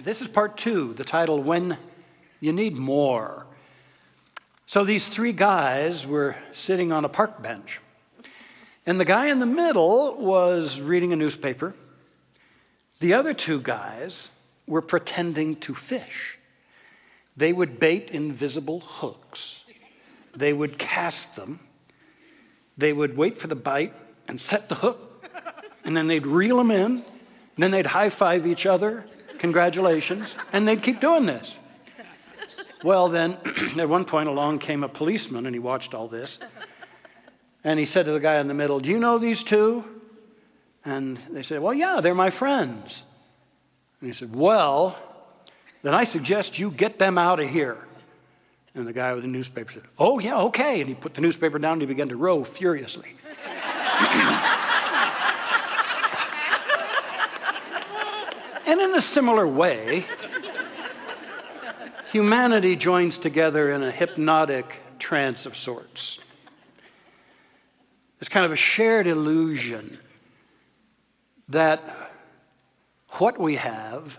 This is part 2, the title, When You Need More. So these 3 guys were sitting on a park bench. And the guy in the middle was reading a newspaper. The other 2 guys were pretending to fish. They would bait invisible hooks. They would cast them. They would wait for the bite and set the hook. And then they'd reel them in. And then they'd high-five each other. Congratulations. And they'd keep doing this. Well, then, at one point along came a policeman, and he watched all this. And he said to the guy in the middle, "Do you know these 2? And they said, "Well, yeah, they're my friends." And he said, "Well, then I suggest you get them out of here." And the guy with the newspaper said, "Oh, yeah, okay." And he put the newspaper down and he began to row furiously. And in a similar way, humanity joins together in a hypnotic trance of sorts. It's kind of a shared illusion that what we have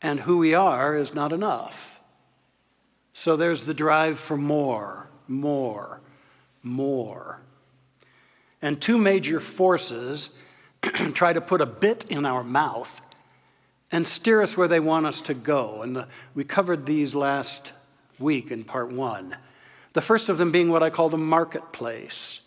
and who we are is not enough. So there's the drive for more, more, more. And 2 major forces try to put a bit in our mouth and steer us where they want us to go. And we covered these last week in part 1. The first of them being what I call the marketplace,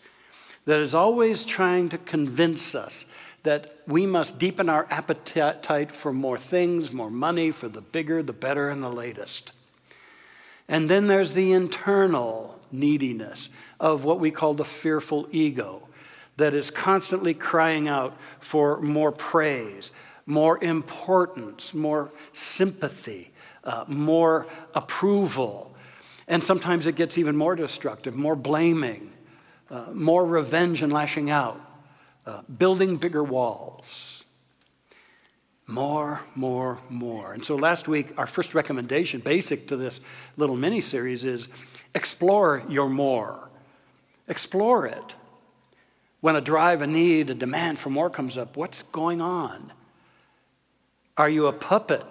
that is always trying to convince us that we must deepen our appetite for more things, more money, for the bigger, the better, and the latest. And then there's the internal neediness of what we call the fearful ego, that is constantly crying out for more praise, more importance, more sympathy, more approval. And sometimes it gets even more destructive, more blaming, more revenge and lashing out, building bigger walls. More, more, more. And so last week, our first recommendation, basic to this little mini-series, is explore your more. Explore it. When a drive, a need, a demand for more comes up, what's going on? Are you a puppet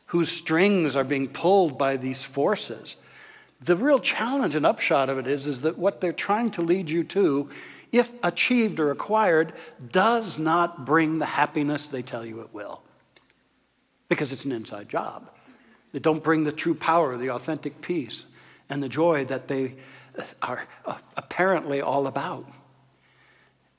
whose strings are being pulled by these forces? The real challenge and upshot of it is that what they're trying to lead you to, if achieved or acquired, does not bring the happiness they tell you it will. Because it's an inside job. They don't bring the true power, the authentic peace, and the joy that they are apparently all about.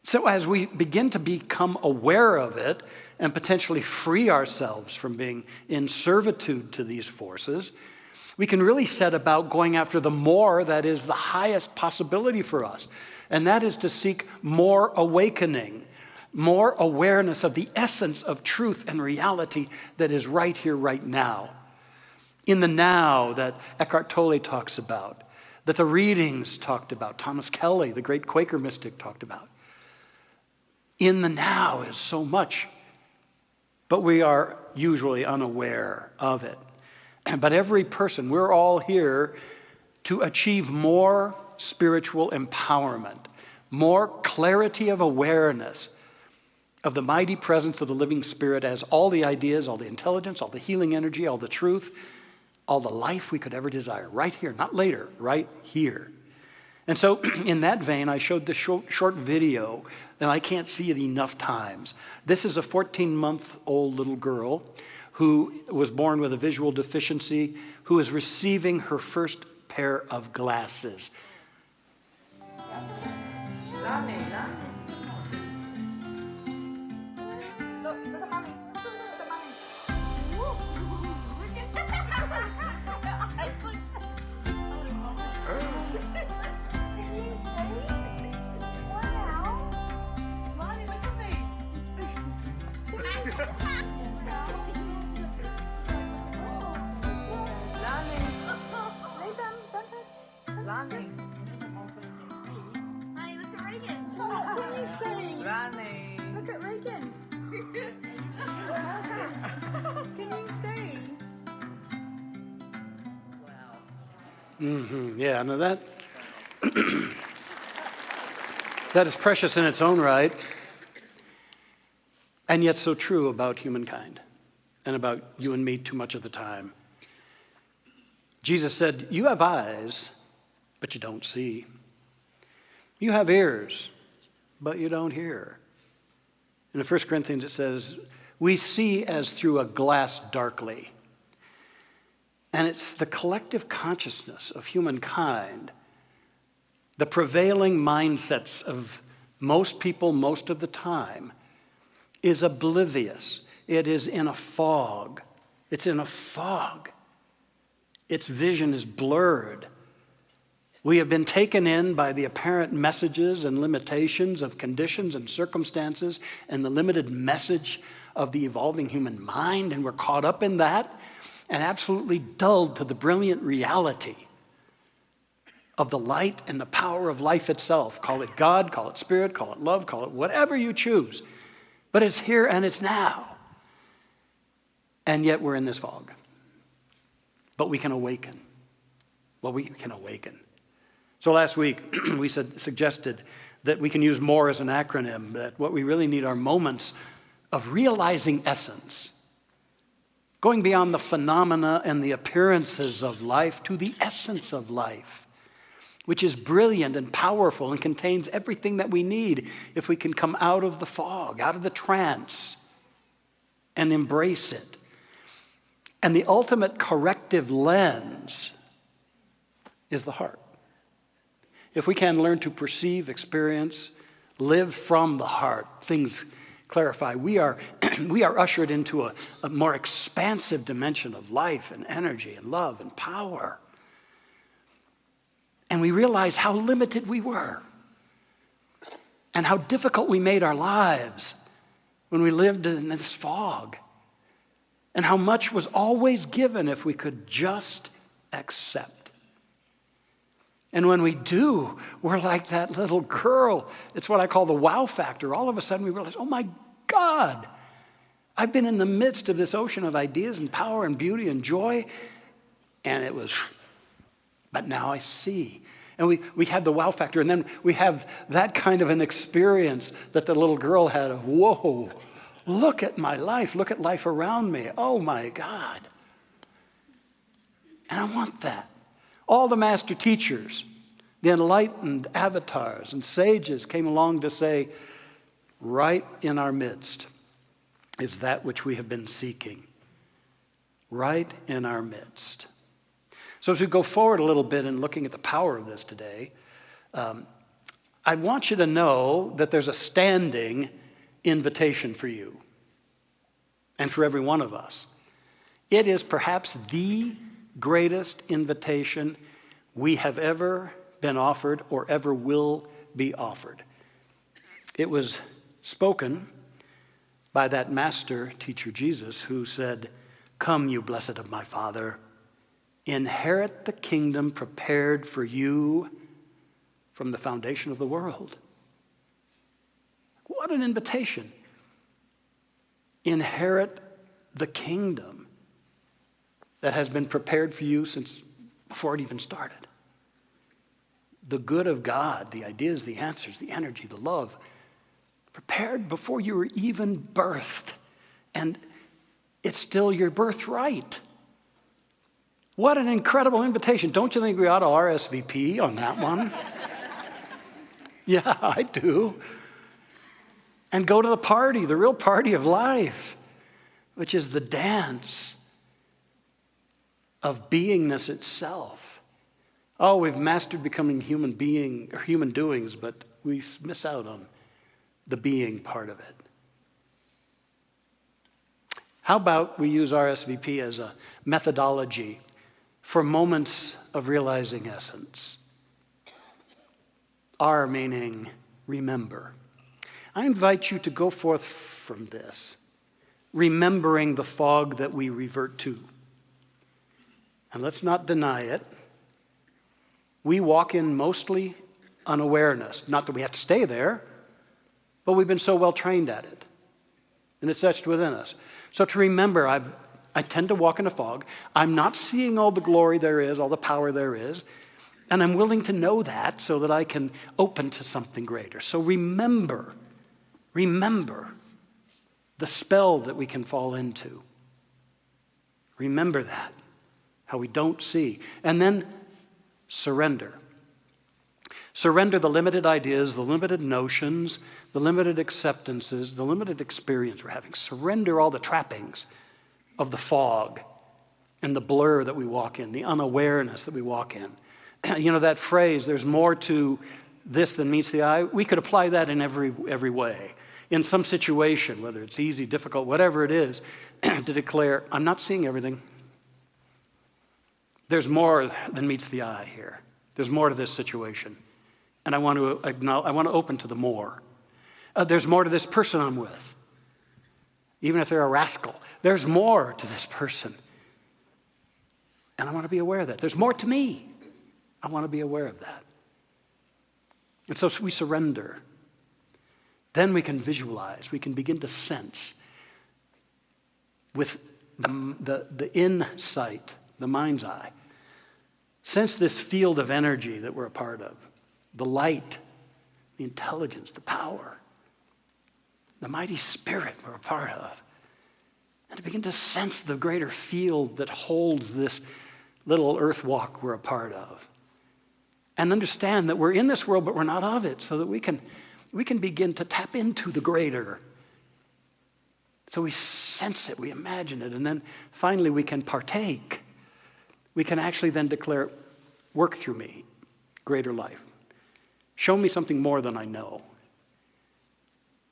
So as we begin to become aware of it and potentially free ourselves from being in servitude to these forces, we can really set about going after the more that is the highest possibility for us. And that is to seek more awakening, more awareness of the essence of truth and reality that is right here, right now. In the now that Eckhart Tolle talks about, that the readings talked about, Thomas Kelly, the great Quaker mystic, talked about. In the now is so much, but we are usually unaware of it. But every person, we're all here to achieve more spiritual empowerment, more clarity of awareness of the mighty presence of the living Spirit as all the ideas, all the intelligence, all the healing energy, all the truth, all the life we could ever desire, right here, not later, right here. And so in that vein, I showed the short video, and I can't see it enough times. This is a 14-month-old little girl who was born with a visual deficiency, who is receiving her first pair of glasses. Honey, look at Reagan. What are you saying? Ronnie. Look at Reagan. Can you see? Wow. Yeah, no, that that is precious in its own right, and yet so true about humankind. and about you and me too much of the time. Jesus said, you have eyes, but you don't see. You have ears, but you don't hear. In the 1 Corinthians it says, we see as through a glass darkly. And it's the collective consciousness of humankind, the prevailing mindsets of most people most of the time, is oblivious. It is in a fog. It's in a fog. Its vision is blurred. We have been taken in by the apparent messages and limitations of conditions and circumstances and the limited message of the evolving human mind, and we're caught up in that and absolutely dulled to the brilliant reality of the light and the power of life itself. Call it God, call it spirit, call it love, call it whatever you choose. But it's here and it's now. And yet we're in this fog. But we can awaken. Well, we can awaken. So last week we suggested that we can use MORE as an acronym, that what we really need are moments of realizing essence. Going beyond the phenomena and the appearances of life to the essence of life, which is brilliant and powerful and contains everything that we need if we can come out of the fog, out of the trance, and embrace it. And the ultimate corrective lens is the heart. If we can learn to perceive, experience, live from the heart, things clarify. We are ushered into a more expansive dimension of life and energy and love and power. And we realize how limited we were and how difficult we made our lives when we lived in this fog, and how much was always given if we could just accept. And when we do, we're like that little girl. It's what I call the wow factor. All of a sudden we realize, oh my God, I've been in the midst of this ocean of ideas and power and beauty and joy, and it was, but now I see. And we have the wow factor, and then we have that kind of an experience that the little girl had of, whoa, look at my life, look at life around me, oh my God. And I want that. All the master teachers, the enlightened avatars and sages came along to say, right in our midst is that which we have been seeking. Right in our midst. So as we go forward a little bit in looking at the power of this today, I want you to know that there's a standing invitation for you and for every one of us. It is perhaps the greatest invitation we have ever been offered or ever will be offered. It was spoken by that master teacher Jesus, who said, come, you blessed of my Father, inherit the kingdom prepared for you from the foundation of the world. What an invitation. Inherit the kingdom that has been prepared for you since before it even started. The good of God, the ideas, the answers, the energy, the love, prepared before you were even birthed. And it's still your birthright. What an incredible invitation. Don't you think we ought to RSVP on that one? Yeah, I do. And go to the party, the real party of life, which is the dance of beingness itself. Oh, we've mastered becoming human doings, but we miss out on the being part of it. How about we use RSVP as a methodology for moments of realizing essence? R meaning remember. I invite you to go forth from this, remembering the fog that we revert to. And let's not deny it. We walk in mostly unawareness. Not that we have to stay there, but we've been so well trained at it. And it's etched within us. So to remember, I tend to walk in a fog. I'm not seeing all the glory there is, all the power there is. And I'm willing to know that so that I can open to something greater. So remember the spell that we can fall into. Remember that, how we don't see. And then surrender. Surrender the limited ideas, the limited notions, the limited acceptances, the limited experience we're having. Surrender all the trappings of the fog and the blur that we walk in, the unawareness that we walk in. You know that phrase, there's more to this than meets the eye? We could apply that in every way. In some situation, whether it's easy, difficult, whatever it is, to declare, I'm not seeing everything. There's more than meets the eye here. There's more to this situation. And I want to open to the more. There's more to this person I'm with. Even if they're a rascal, there's more to this person. And I want to be aware of that. There's more to me. I want to be aware of that. And so we surrender. Then we can visualize. We can begin to sense with the insight, the mind's eye. Sense this field of energy that we're a part of. The light, the intelligence, the power, the mighty spirit we're a part of. And to begin to sense the greater field that holds this little earth walk we're a part of. And understand that we're in this world, but we're not of it, so that we can begin to tap into the greater. So we sense it, we imagine it, and then finally we can partake. We can actually then declare, work through me, greater life. Show me something more than I know.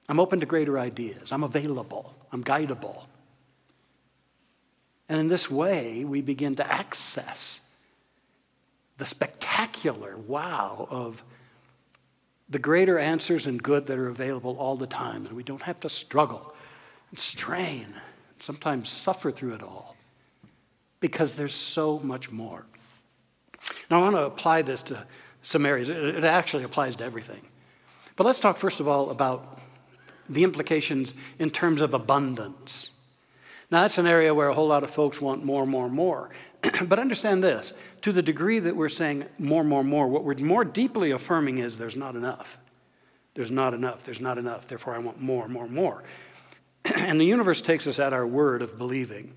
I'm open to greater ideas. I'm available. I'm guidable. And in this way, we begin to access the spectacular wow of the greater answers and good that are available all the time. And we don't have to struggle and strain, sometimes suffer through it all, because there's so much more. Now, I want to apply this to some areas. It actually applies to everything. But let's talk first of all about the implications in terms of abundance. Now, that's an area where a whole lot of folks want more, more, more. But understand this, to the degree that we're saying more, more, more, what we're more deeply affirming is there's not enough. There's not enough, there's not enough, therefore I want more, more, more. And the universe takes us at our word of believing.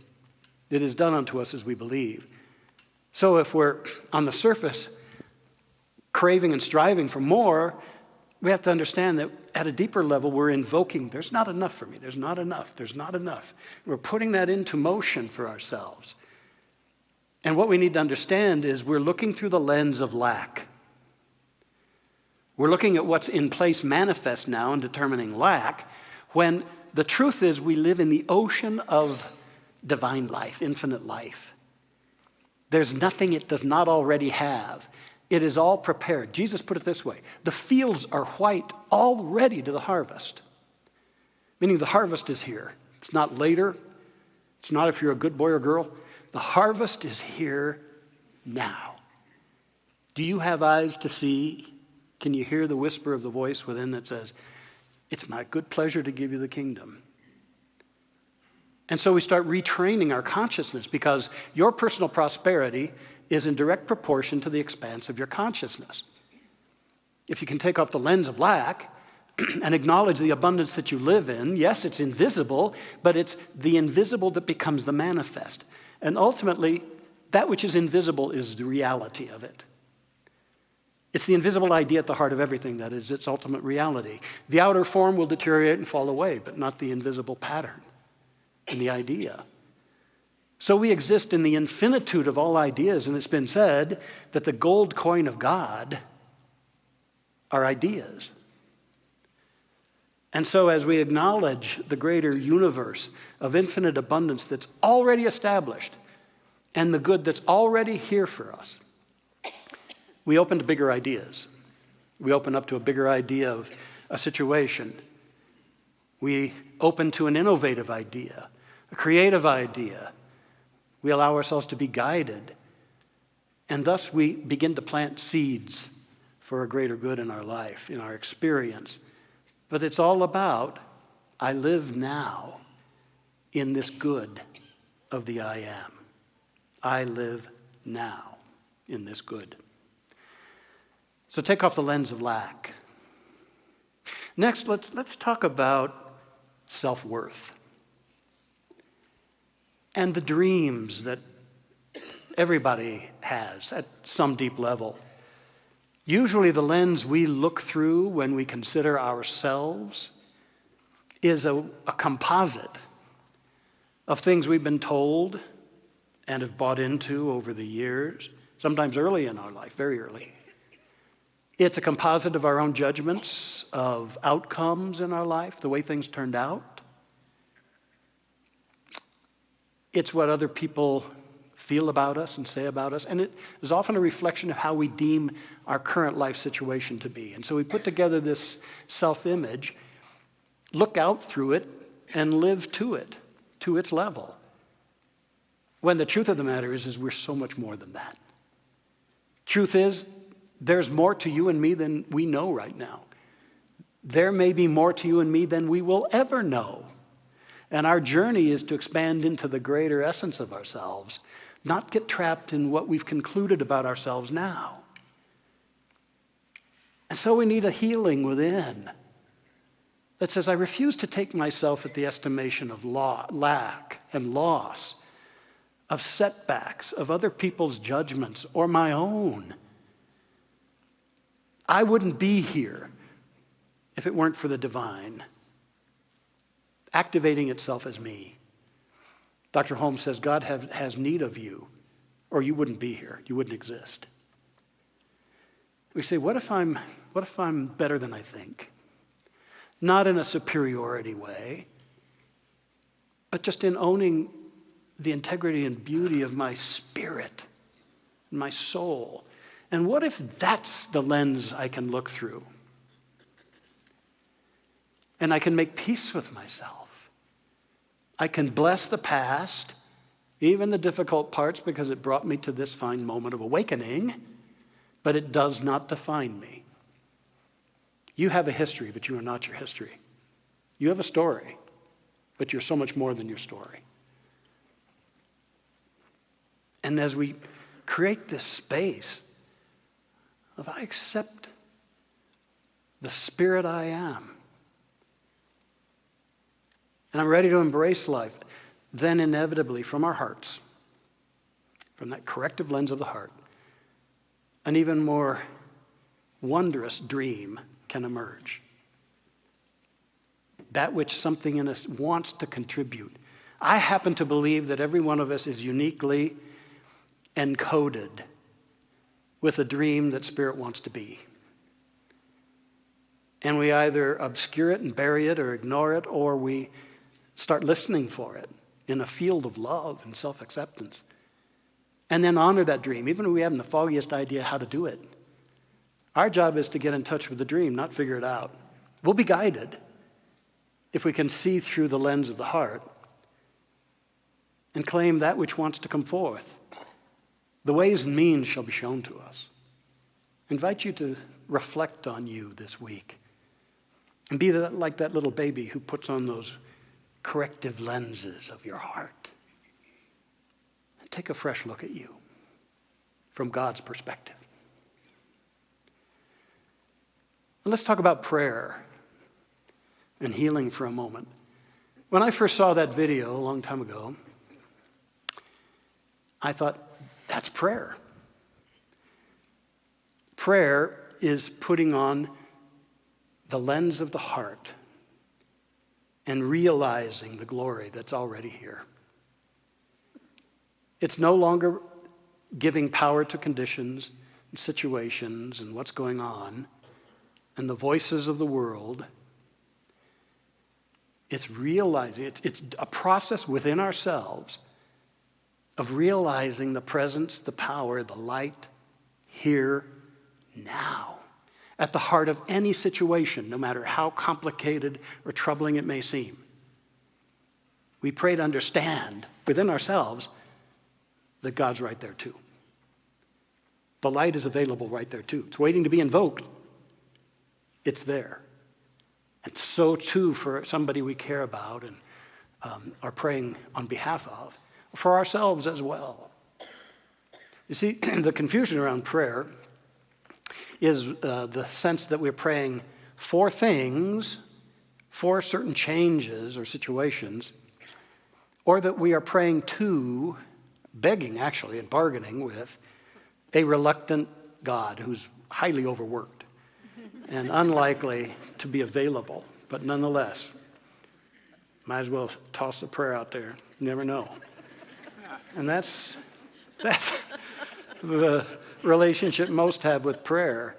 It is done unto us as we believe. So if we're on the surface craving and striving for more, we have to understand that at a deeper level we're invoking, there's not enough for me, there's not enough, there's not enough. We're putting that into motion for ourselves. And what we need to understand is we're looking through the lens of lack. We're looking at what's in place manifest now and determining lack, when the truth is we live in the ocean of divine life, infinite life. There's nothing it does not already have. It is all prepared. Jesus put it this way, the fields are white already to the harvest. Meaning the harvest is here. It's not later. It's not if you're a good boy or girl. The harvest is here now. Do you have eyes to see? Can you hear the whisper of the voice within that says, it's my good pleasure to give you the kingdom? And so we start retraining our consciousness, because your personal prosperity is in direct proportion to the expanse of your consciousness. If you can take off the lens of lack and acknowledge the abundance that you live in, yes, it's invisible, but it's the invisible that becomes the manifest. And ultimately, that which is invisible is the reality of it. It's the invisible idea at the heart of everything that is its ultimate reality. The outer form will deteriorate and fall away, but not the invisible pattern and the idea. So we exist in the infinitude of all ideas, and it's been said that the gold coin of God are ideas. And so as we acknowledge the greater universe of infinite abundance that's already established and the good that's already here for us, we open to bigger ideas. We open up to a bigger idea of a situation. We open to an innovative idea, a creative idea. We allow ourselves to be guided. And thus we begin to plant seeds for a greater good in our life, in our experience. But it's all about, I live now in this good of the I am. I live now in this good. So take off the lens of lack. Next, let's talk about self-worth. and the dreams that everybody has at some deep level. Usually the lens we look through when we consider ourselves is a composite of things we've been told and have bought into over the years, sometimes early in our life, very early. It's a composite of our own judgments of outcomes in our life, the way things turned out. It's what other people feel about us and say about us, and it is often a reflection of how we deem our current life situation to be. And so we put together this self-image, look out through it, and live to it, to its level. When the truth of the matter is we're so much more than that. Truth is, there's more to you and me than we know right now. There may be more to you and me than we will ever know. And our journey is to expand into the greater essence of ourselves, not get trapped in what we've concluded about ourselves now. And so we need a healing within that says, I refuse to take myself at the estimation of lack and loss, of setbacks, of other people's judgments, or my own. I wouldn't be here if it weren't for the divine activating itself as me. Dr. Holmes says God has need of you, or you wouldn't be here. You wouldn't exist. We say, what if I'm better than I think? Not in a superiority way, but just in owning the integrity and beauty of my spirit, my soul. And what if that's the lens I can look through? And I can make peace with myself. I can bless the past, even the difficult parts, because it brought me to this fine moment of awakening, but it does not define me. You have a history, but you are not your history. You have a story, but you're so much more than your story. And as we create this space of I accept the spirit I am, and I'm ready to embrace life, then inevitably from our hearts, from that corrective lens of the heart, an even more wondrous dream can emerge. That which something in us wants to contribute. I happen to believe that every one of us is uniquely encoded with a dream that Spirit wants to be. And we either obscure it and bury it or ignore it, or we start listening for it in a field of love and self-acceptance. And then honor that dream, even if we haven't the foggiest idea how to do it. Our job is to get in touch with the dream, not figure it out. We'll be guided if we can see through the lens of the heart and claim that which wants to come forth. The ways and means shall be shown to us. I invite you to reflect on you this week and be like that little baby who puts on those corrective lenses of your heart. And take a fresh look at you from God's perspective. And let's talk about prayer and healing for a moment. When I first saw that video a long time ago, I thought, that's prayer. Prayer is putting on the lens of the heart and realizing the glory that's already here. It's no longer giving power to conditions and situations and what's going on and the voices of the world. It's realizing, it's a process within ourselves of realizing the presence, the power, the light here, now, at the heart of any situation, no matter how complicated or troubling it may seem. We pray to understand within ourselves that God's right there too. The light is available right there too. It's waiting to be invoked. It's there. And so too for somebody we care about and are praying on behalf of, for ourselves as well. You see, the confusion around prayer is the sense that we're praying for things, for certain changes or situations, or that we are praying to, begging actually, and bargaining with a reluctant God who's highly overworked and unlikely to be available, but nonetheless, might as well toss the prayer out there. You never know. And that's the relationship most have with prayer.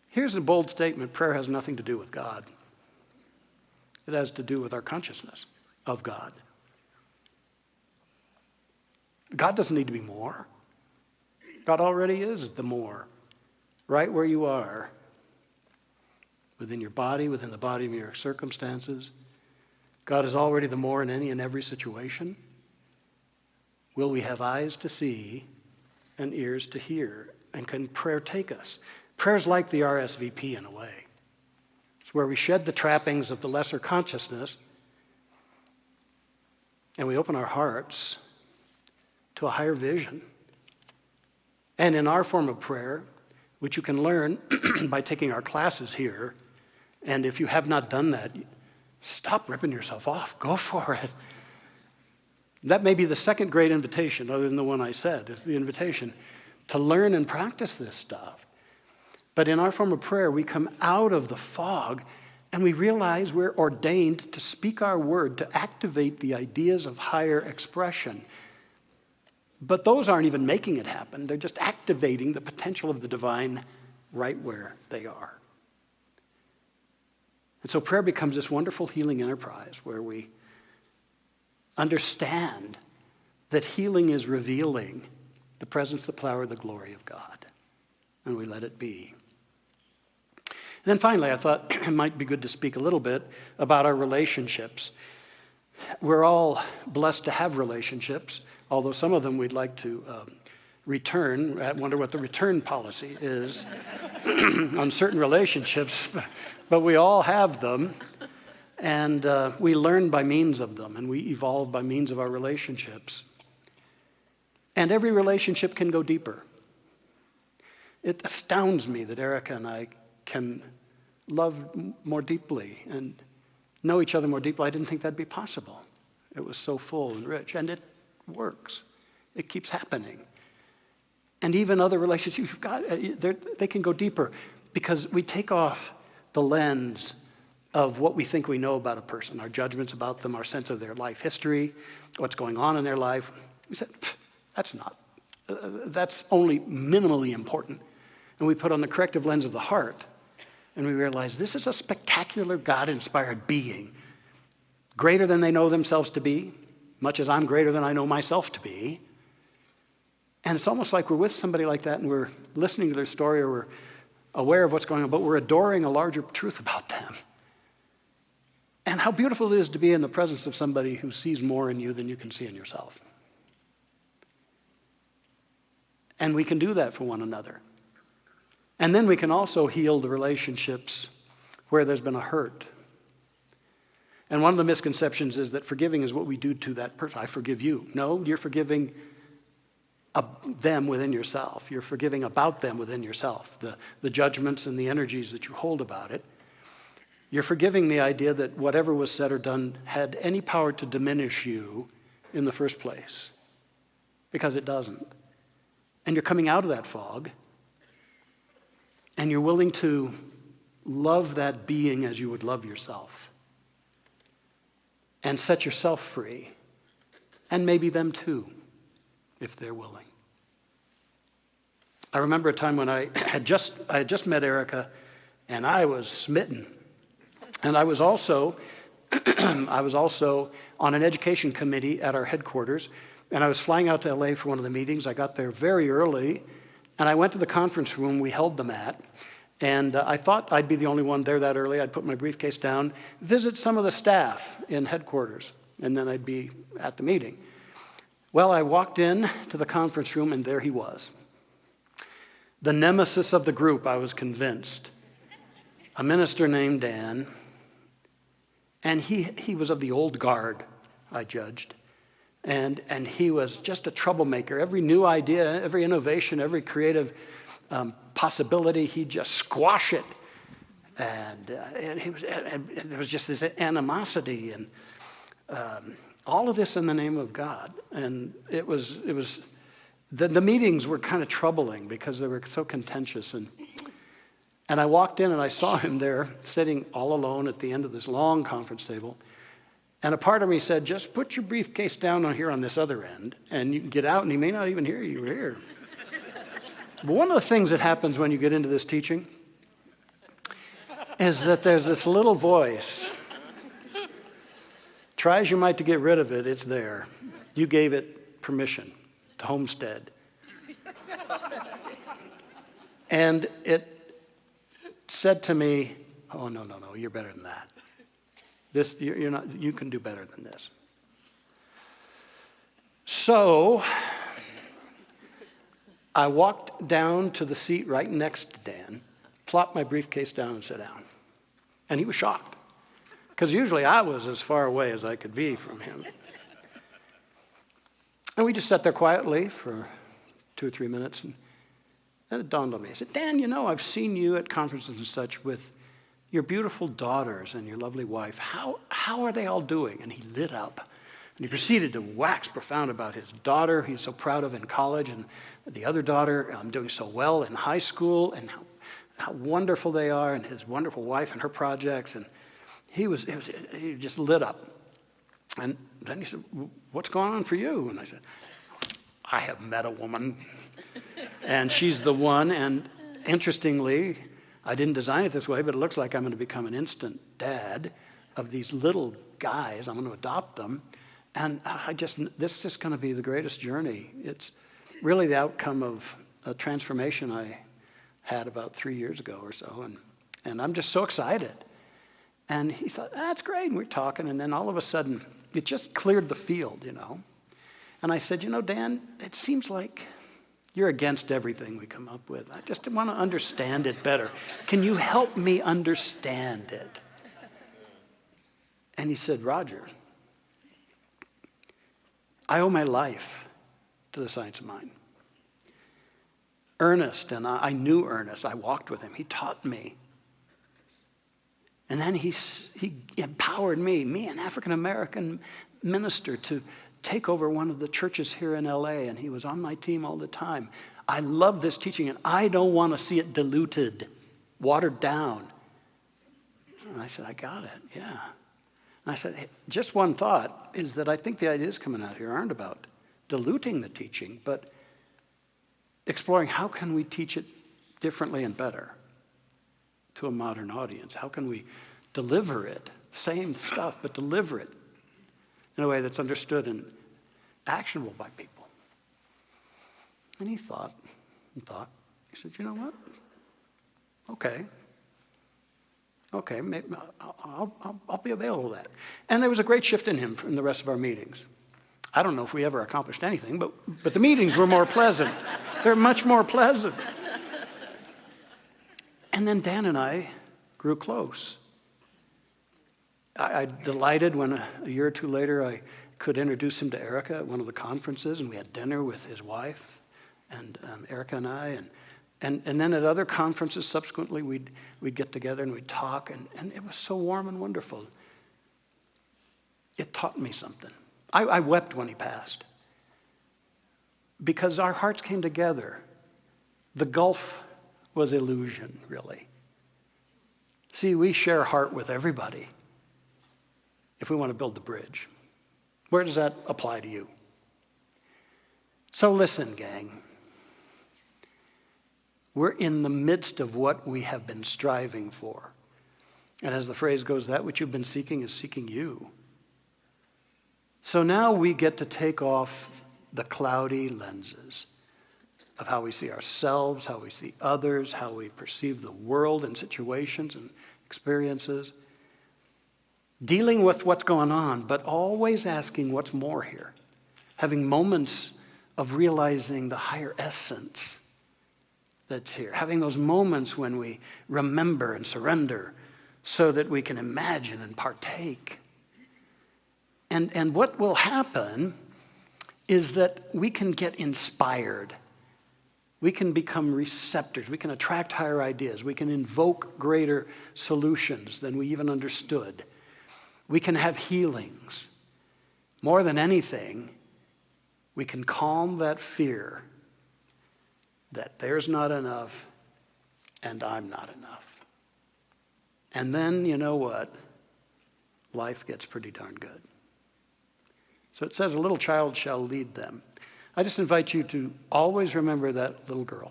Here's a bold statement: prayer has nothing to do with God. It has to do with our consciousness of God. God doesn't need to be more. God already is the more, right where you are, within your body, within the body of your circumstances. God is already the more in any and every situation. Will we have eyes to see and ears to hear? And can prayer take us? Prayer's like the RSVP in a way. It's where we shed the trappings of the lesser consciousness and we open our hearts to a higher vision. And in our form of prayer, which you can learn by taking our classes here, and if you have not done that, stop ripping yourself off. Go for it. That may be the second great invitation, other than the one I said, is the invitation to learn and practice this stuff. But in our form of prayer, we come out of the fog and we realize we're ordained to speak our word, to activate the ideas of higher expression. But those aren't even making it happen. They're just activating the potential of the divine right where they are. And so prayer becomes this wonderful healing enterprise where we understand that healing is revealing the presence, the power, the glory of God. And we let it be. And then finally, I thought it might be good to speak a little bit about our relationships. We're all blessed to have relationships, although some of them we'd like to return. I wonder what the return policy is on certain relationships, but we all have them, and we learn by means of them, and we evolve by means of our relationships. And every relationship can go deeper. It astounds me that Erica and I can love more deeply and know each other more deeply. I didn't think that'd be possible. It was so full and rich, and it works. It keeps happening. And even other relationships you've got, they can go deeper because we take off the lens of what we think we know about a person, our judgments about them, our sense of their life history, what's going on in their life. We said, that's only minimally important. And we put on the corrective lens of the heart, and we realize this is a spectacular God-inspired being, greater than they know themselves to be, much as I'm greater than I know myself to be. And it's almost like we're with somebody like that and we're listening to their story or we're aware of what's going on, but we're adoring a larger truth about them. And how beautiful it is to be in the presence of somebody who sees more in you than you can see in yourself. And we can do that for one another. And then we can also heal the relationships where there's been a hurt. And one of the misconceptions is that forgiving is what we do to that person. I forgive you. No, you're forgiving them within yourself. You're forgiving about them within yourself, the judgments and the energies that you hold about it. You're forgiving the idea that whatever was said or done had any power to diminish you in the first place, because it doesn't. And you're coming out of that fog, and you're willing to love that being as you would love yourself, and set yourself free, and maybe them too, if they're willing. I remember a time when I had just met Erica, and I was smitten. And I was also on an education committee at our headquarters, and I was flying out to LA for one of the meetings. I got there very early, and I went to the conference room we held them at, and I thought I'd be the only one there that early. I'd put my briefcase down, visit some of the staff in headquarters, and then I'd be at the meeting. Well, I walked in to the conference room, and there he was. The nemesis of the group, I was convinced. A minister named Dan. And he was of the old guard, I judged. And he was just a troublemaker. Every new idea, every innovation, every creative possibility, he'd just squash it. And there was just this animosity and all of this in the name of God. And it was the meetings were kind of troubling because they were so contentious. And I walked in and I saw him there sitting all alone at the end of this long conference table. And a part of me said, just put your briefcase down on here on this other end and you can get out and he may not even hear you here. But one of the things that happens when you get into this teaching is that there's this little voice. Try as you might to get rid of it, it's there. You gave it permission to homestead. And it said to me, oh, no, you're better than that. You're not, you can do better than this. So I walked down to the seat right next to Dan, plopped my briefcase down and sat down. And he was shocked, because usually I was as far away as I could be from him. And we just sat there quietly for 2 or 3 minutes, and then it dawned on me. I said, Dan, I've seen you at conferences and such with your beautiful daughters and your lovely wife. How are they all doing? And he lit up. And he proceeded to wax profound about his daughter he's so proud of in college, and the other daughter doing so well in high school, and how wonderful they are, and his wonderful wife and her projects. And he just lit up. And then he said, what's going on for you? And I said, I have met a woman, and she's the one. And interestingly, I didn't design it this way, but it looks like I'm going to become an instant dad of these little guys. I'm going to adopt them. And this is just going to be the greatest journey. It's really the outcome of a transformation I had about 3 years ago or so. And I'm just so excited. And he thought, that's great. And we're talking. And then all of a sudden, it just cleared the field, And I said, Dan, it seems like you're against everything we come up with. I just want to understand it better. Can you help me understand it? And he said, Roger, I owe my life to the science of mind. Ernest, and I knew Ernest. I walked with him. He taught me. And then he empowered me, an African-American minister, to take over one of the churches here in LA, and he was on my team all the time. I love this teaching, and I don't want to see it diluted, watered down. And I said, I got it, yeah. And I said, hey, just one thought is that I think the ideas coming out here aren't about diluting the teaching, but exploring how can we teach it differently and better to a modern audience. How can we deliver it, same stuff, but deliver it in a way that's understood and actionable by people? And he thought and thought. He said, you know what? Okay, maybe I'll be available to that. And there was a great shift in him in the rest of our meetings. I don't know if we ever accomplished anything, but the meetings were more pleasant. They're much more pleasant. And then Dan and I grew close. I delighted when a year or two later I could introduce him to Erica at one of the conferences, and we had dinner with his wife and Erica and I, and then at other conferences subsequently we'd get together and we'd talk, and it was so warm and wonderful. It taught me something. I wept when he passed because our hearts came together. The gulf was illusion, really. See, we share heart with everybody if we want to build the bridge. Where does that apply to you? So listen, gang. We're in the midst of what we have been striving for. And as the phrase goes, that which you've been seeking is seeking you. So now we get to take off the cloudy lenses of how we see ourselves, how we see others, how we perceive the world and situations and experiences. Dealing with what's going on, but always asking what's more here. Having moments of realizing the higher essence that's here. Having those moments when we remember and surrender so that we can imagine and partake. And what will happen is that we can get inspired. We can become receptors. We can attract higher ideas. We can invoke greater solutions than we even understood. We can have healings. More than anything, we can calm that fear that there's not enough and I'm not enough. And then, you know what? Life gets pretty darn good. So it says, a little child shall lead them. I just invite you to always remember that little girl.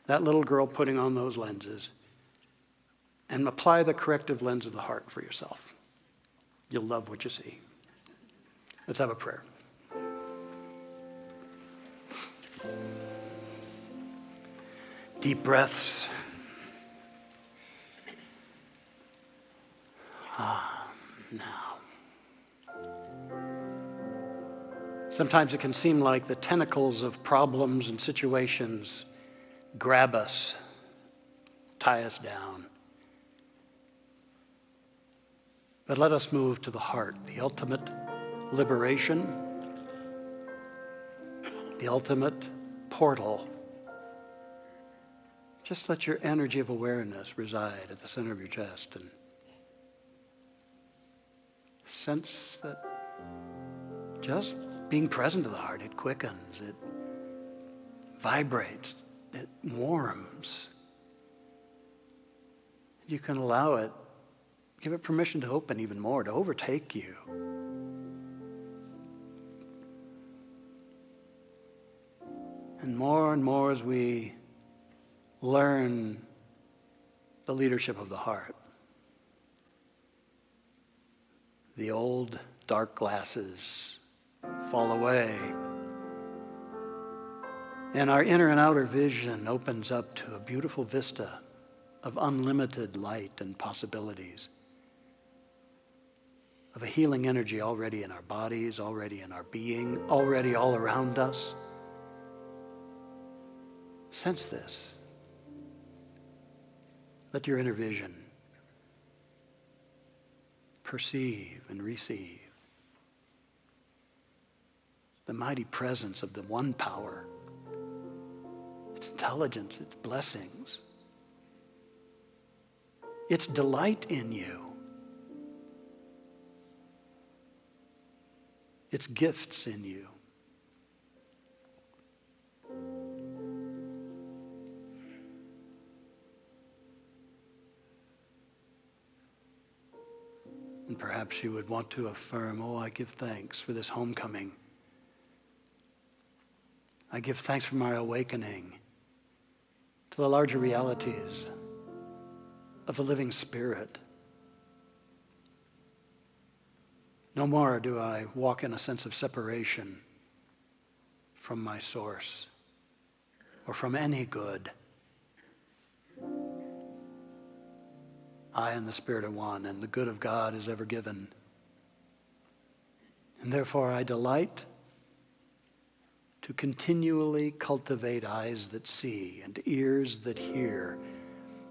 That little girl putting on those lenses, and apply the corrective lens of the heart for yourself. You'll love what you see. Let's have a prayer. Deep breaths. Now. Sometimes it can seem like the tentacles of problems and situations grab us, tie us down. But let us move to the heart, the ultimate liberation, the ultimate portal. Just let your energy of awareness reside at the center of your chest and sense that just being present to the heart, it quickens, it vibrates, it warms. You can allow it, give it permission to open even more, to overtake you. And more as we learn the leadership of the heart, the old dark glasses fall away, and our inner and outer vision opens up to a beautiful vista of unlimited light and possibilities, of a healing energy already in our bodies, already in our being, already all around us. Sense this. Let your inner vision perceive and receive the mighty presence of the one power, its intelligence, its blessings, its delight in you, its gifts in you. And perhaps you would want to affirm, oh, I give thanks for this homecoming. I give thanks for my awakening to the larger realities of the living spirit. No more do I walk in a sense of separation from my source or from any good. I and the Spirit are one, and the good of God is ever given. And therefore I delight to continually cultivate eyes that see and ears that hear.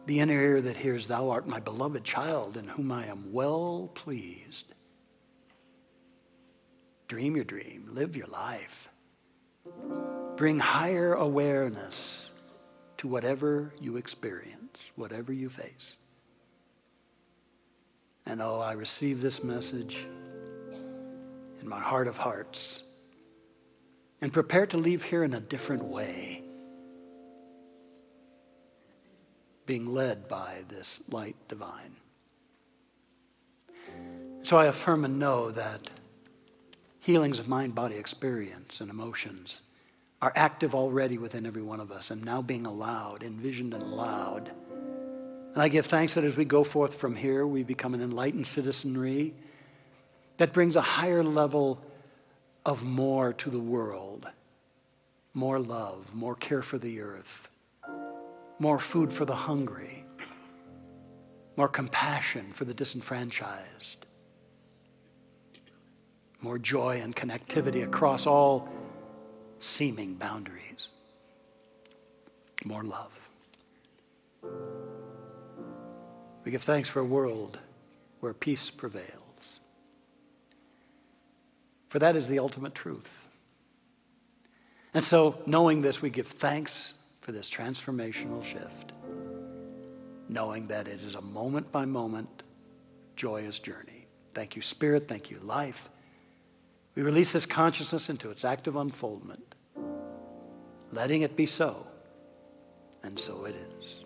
The inner ear that hears, thou art my beloved child in whom I am well pleased. Dream your dream, live your life. Bring higher awareness to whatever you experience, whatever you face. And oh, I receive this message in my heart of hearts and prepare to leave here in a different way, being led by this light divine. So I affirm and know that healings of mind, body, experience, and emotions are active already within every one of us and now being allowed, envisioned and allowed. And I give thanks that as we go forth from here, we become an enlightened citizenry that brings a higher level of more to the world. More love, more care for the earth, more food for the hungry, more compassion for the disenfranchised, more joy and connectivity across all seeming boundaries, more love. We give thanks for a world where peace prevails. For that is the ultimate truth. And so, knowing this, we give thanks for this transformational shift, knowing that it is a moment-by-moment, joyous journey. Thank you, Spirit. Thank you, life. We release this consciousness into its active unfoldment, letting it be so, and so it is.